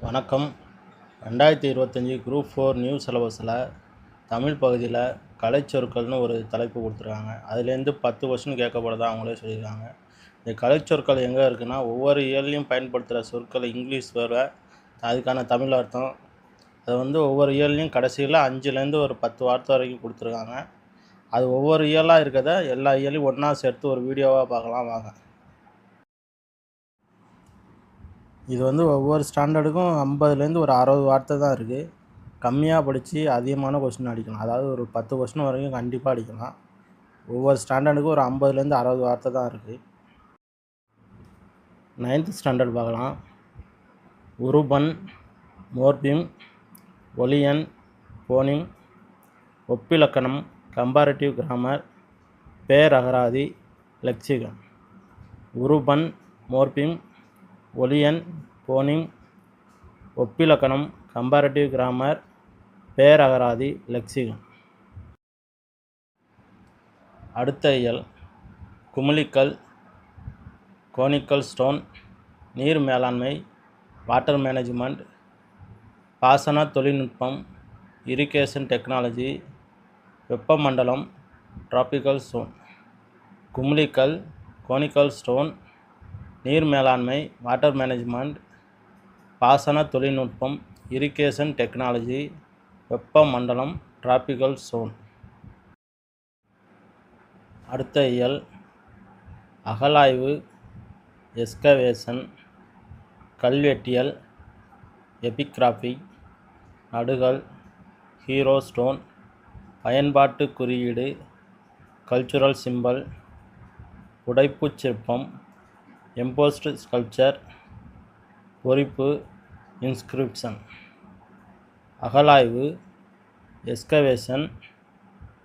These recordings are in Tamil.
வணக்கம். 2025 குரூப் 4 நியூ சிலபஸில் தமிழ் பகுதியில் கலைச்சொற்கள்னு ஒரு தலைப்பு கொடுத்துருக்காங்க. அதுலேருந்து 10 கொஸ்டின் கேட்கப்படுறதா அவங்களே சொல்லியிருக்காங்க. இந்த கலைச்சொற்கள் எங்கே இருக்குன்னா, ஒவ்வொரு இயல்லையும் பயன்படுத்துகிற சொற்கள் இங்கிலீஷ் வேறு, அதுக்கான தமிழ் அர்த்தம். அது ஒவ்வொரு இயல்லையும் கடைசியில் 5லேருந்து ஒரு 10 வார்த்தை வரைக்கும் கொடுத்துருக்காங்க. அது ஒவ்வொரு இயலாக இருக்கிறத எல்லா இயலையும் ஒன்றா சேர்த்து ஒரு வீடியோவாக பார்க்கலாம் வாங்க. இது ஒவ்வொரு ஸ்டாண்டர்டுக்கும் 50லேருந்து ஒரு 60 வார்த்தை தான் இருக்குது. கம்மியாக படித்து அதிகமான கொஸ்டின் அடிக்கலாம். அதாவது ஒரு 10 கொஸ்டின் வரைக்கும் கண்டிப்பாக அடிக்கலாம். ஒவ்வொரு ஸ்டாண்டர்டுக்கும் ஒரு 50லேருந்து 60 வார்த்தை தான் இருக்குது. 9th ஸ்டாண்டர்ட் பார்க்கலாம். உருபன், மோர்பிம், ஒலியன், போனிம், ஒப்பிலக்கணம், கம்பேரிட்டிவ் கிராமர், பேரகராதி, லெக்சிகன். உருபன், மோர்பிம், ஒலியன், போனிம், ஒப்பிலக்கணம், கம்பேரிட்டிவ் கிராமர், பேரகராதி, லெக்சிகன். அடுத்த இயல் குமிழிக்கல், கோனிக்கல் ஸ்டோன், நீர் மேலாண்மை, வாட்டர் மேனேஜ்மெண்ட், பாசன தொழில்நுட்பம், இரிகேஷன் டெக்னாலஜி, வெப்பமண்டலம், டிராபிக்கல் சோன். குமிழிக்கல், கோனிக்கல் ஸ்டோன், நீர் மேலாண்மை, வாட்டர் மேனேஜ்மெண்ட், பாசன தொழில்நுட்பம், இரிகேஷன் டெக்னாலஜி, வெப்பமண்டலம், டிராபிக்கல் சோன். அடுத்த இயல் அகழாய்வு, எஸ்கவேஷன், கல்வெட்டியல், எபிகிராஃபி, நடுகல், ஹீரோ ஸ்டோன், பயன்பாட்டு குறியீடு, கல்ச்சுரல் சிம்பல், புடைப்புச் சிற்பம், எம்போஸ்டு ஸ்கல்ப்சர், பொறிப்பு, இன்ஸ்கிரிப்ஷன். அகழாய்வு, எஸ்கவேஷன்,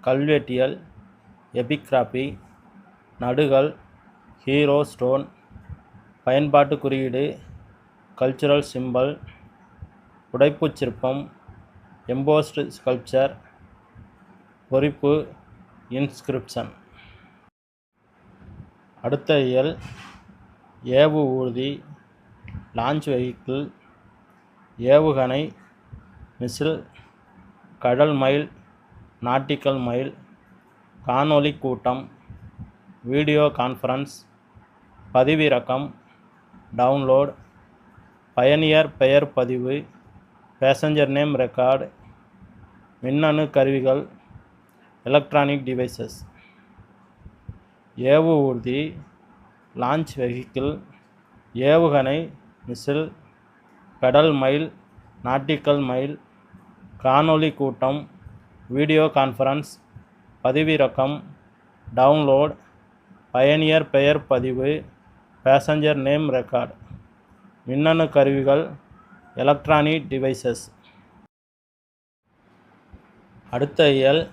கல்வெட்டியல், எபிகிராஃபி, நடுகல், ஹீரோ ஸ்டோன், பயன்பாட்டு குறியீடு, கல்ச்சுரல் சிம்பல், புடைப்புச் சிற்பம், எம்போஸ்டு ஸ்கல்ப்சர், பொறிப்பு, இன்ஸ்கிரிப்ஷன். அடுத்த இயல் ஏவு ஊர்தி, லான்ச் வெஹிக்கிள், ஏவுகணை, மிசில், கடல் மைல், நாட்டிக்கல் மைல், காணொளி கூட்டம், வீடியோ கான்ஃபரன்ஸ், பதிவிறக்கம், டவுன்லோட், பயணியர் பெயர் பதிவு, பேசஞ்சர் நேம் ரெக்கார்டு, மின்னணு கருவிகள், எலக்ட்ரானிக் டிவைசஸ். ஏவு ஊர்தி, லான்ச் வெஹிக்கிள், ஏவுகணை, misl, pedal mile, nautical mile, காணொளி கூட்டம், வீடியோ கான்ஃபரன்ஸ், பதிவிறக்கம், டவுன்லோட், பயணியர் பெயர் பதிவு, பேசஞ்சர் நேம் ரெக்கார்டு, மின்னணு கருவிகள், எலக்ட்ரானிக் டிவைசஸ். அடுத்த இயல்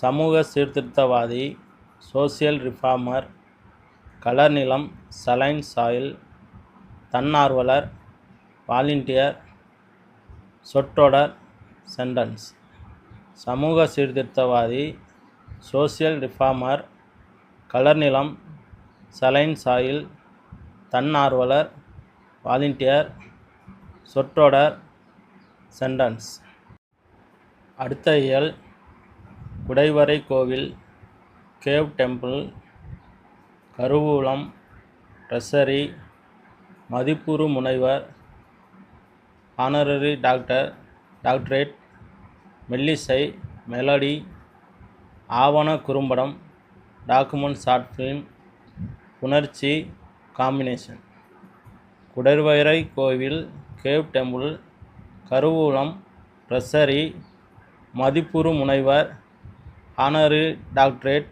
சமூக சீர்திருத்தவாதி, சோசியல் ரிஃபார்மர், கலர் நிலம், சலைன் சாயில், தன்னார்வலர், வாலண்டியர், சொற்றொடர், சென்டென்ஸ். சமூக சீர்திருத்தவாதி, சோசியல் ரிஃபார்மர், கலர் நிலம், சலைன் சாயில், தன்னார்வலர், வாலண்டியர், சொற்றொடர், சென்டென்ஸ். அடுத்த இயல் குடைவரை கோவில், கேவ் டெம்பிள், கருவூலம், ட்ரெஸரி, மதிப்புறு முனைவர், ஆனரரி டாக்டர், டாக்டரேட், மெல்லிசை, மெலடி, ஆவண குறும்படம், டாக்குமெண்ட் ஷார்ட் ஃபிலிம், புணர்ச்சி, காம்பினேஷன். குடைவரை கோவில், கேவ் டெம்பிள், கருவூலம், ட்ரெஸரி, மதிப்புறு முனைவர், ஆனரரி டாக்டரேட்,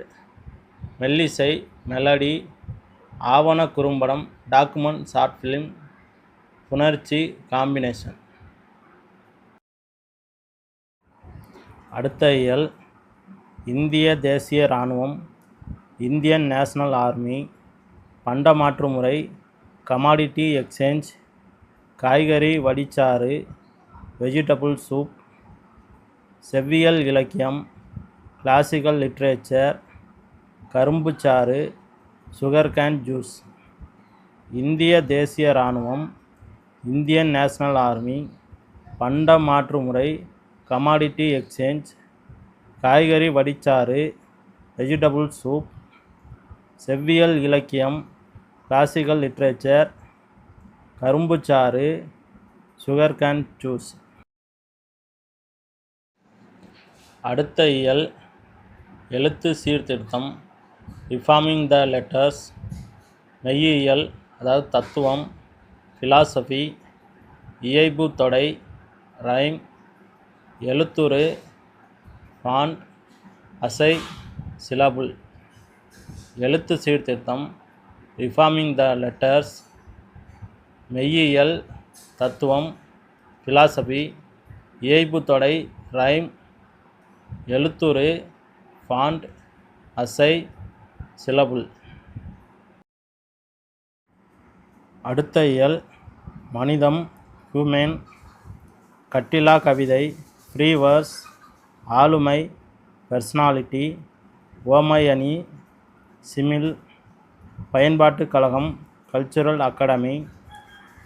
மெல்லிசை, மெலடி, ஆவண குறும்படம், டாக்குமெண்ட் ஷார்ட் ஃபிலிம், புணர்ச்சி, காம்பினேஷன். அடுத்த இயல் இந்திய தேசிய இராணுவம், இந்தியன் நேஷனல் ஆர்மி, பண்டமாற்று முறை, கமாடிட்டி எக்ஸ்சேஞ்ச், காய்கறி வடிச்சாறு, வெஜிடபிள் சூப், செவ்வியல் இலக்கியம், கிளாசிக்கல் லிட்ரேச்சர், கரும்புச்சாறு, சுகர்கேன் ஜூஸ். இந்திய தேசிய இராணுவம், இந்தியன் நேஷனல் ஆர்மி, பண்ட மாற்று முறை, கமாடிட்டி எக்ஸ்சேஞ்ச், காய்கறி வடிச்சாறு, வெஜிடபிள் சூப், செவ்வியல் இலக்கியம், கிளாசிக்கல் லிட்ரேச்சர், கரும்புச்சாறு, சுகர் கேன் ஜூஸ். அடுத்த இயல் எழுத்து சீர்திருத்தம், ரிஃபார்மிங் த லெட்டர்ஸ், மெய்யியல் அதாவது தத்துவம், ஃபிலாசபி, இயைபு தொடை, ரைம், எழுத்துரு, ஃபாண்ட், அசை, சிலபுல். எழுத்து சீர்திருத்தம், ரிஃபார்மிங் த லெட்டர்ஸ், மெய்யியல், தத்துவம், ஃபிலாசபி, இயைபு தொடை, ரைம், எழுத்துரு, ஃபாண்ட், அசை, சிலபுல். அடுத்த இயல் மனிதம், ஹியூமன், கட்டிலா கவிதை, ஃப்ரீ வேர்ஸ், ஆளுமை, பர்சனாலிட்டி, ஓமை அணி, சிமில், பயன்பாட்டுக் கழகம், கல்ச்சுரல் அகாடமி,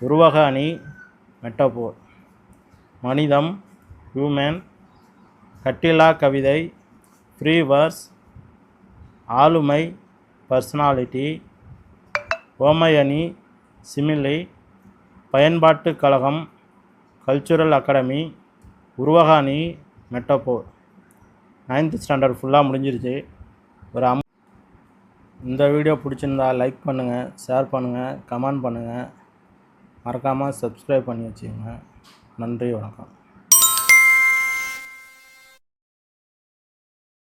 உருவக அணி, மெட்டபோர். மனிதம், ஹியூமன், கட்டிலா கவிதை, ஃப்ரீ வேர்ஸ், ஆளுமை, பர்சனாலிட்டி, ஓமை அணி, சிமிலி, பயன்பாட்டுக் கழகம், கல்ச்சுரல் அகாடமி, உருவக அணி, மெட்டபோர். 9th ஸ்டாண்டர்ட் ஃபுல்லாக முடிஞ்சிருச்சு. இந்த வீடியோ பிடிச்சிருந்தா லைக் பண்ணுங்கள், ஷேர் பண்ணுங்கள், கமெண்ட் பண்ணுங்கள், மறக்காமல் சப்ஸ்கிரைப் பண்ணி வச்சுக்கோங்க. நன்றி, வணக்கம்.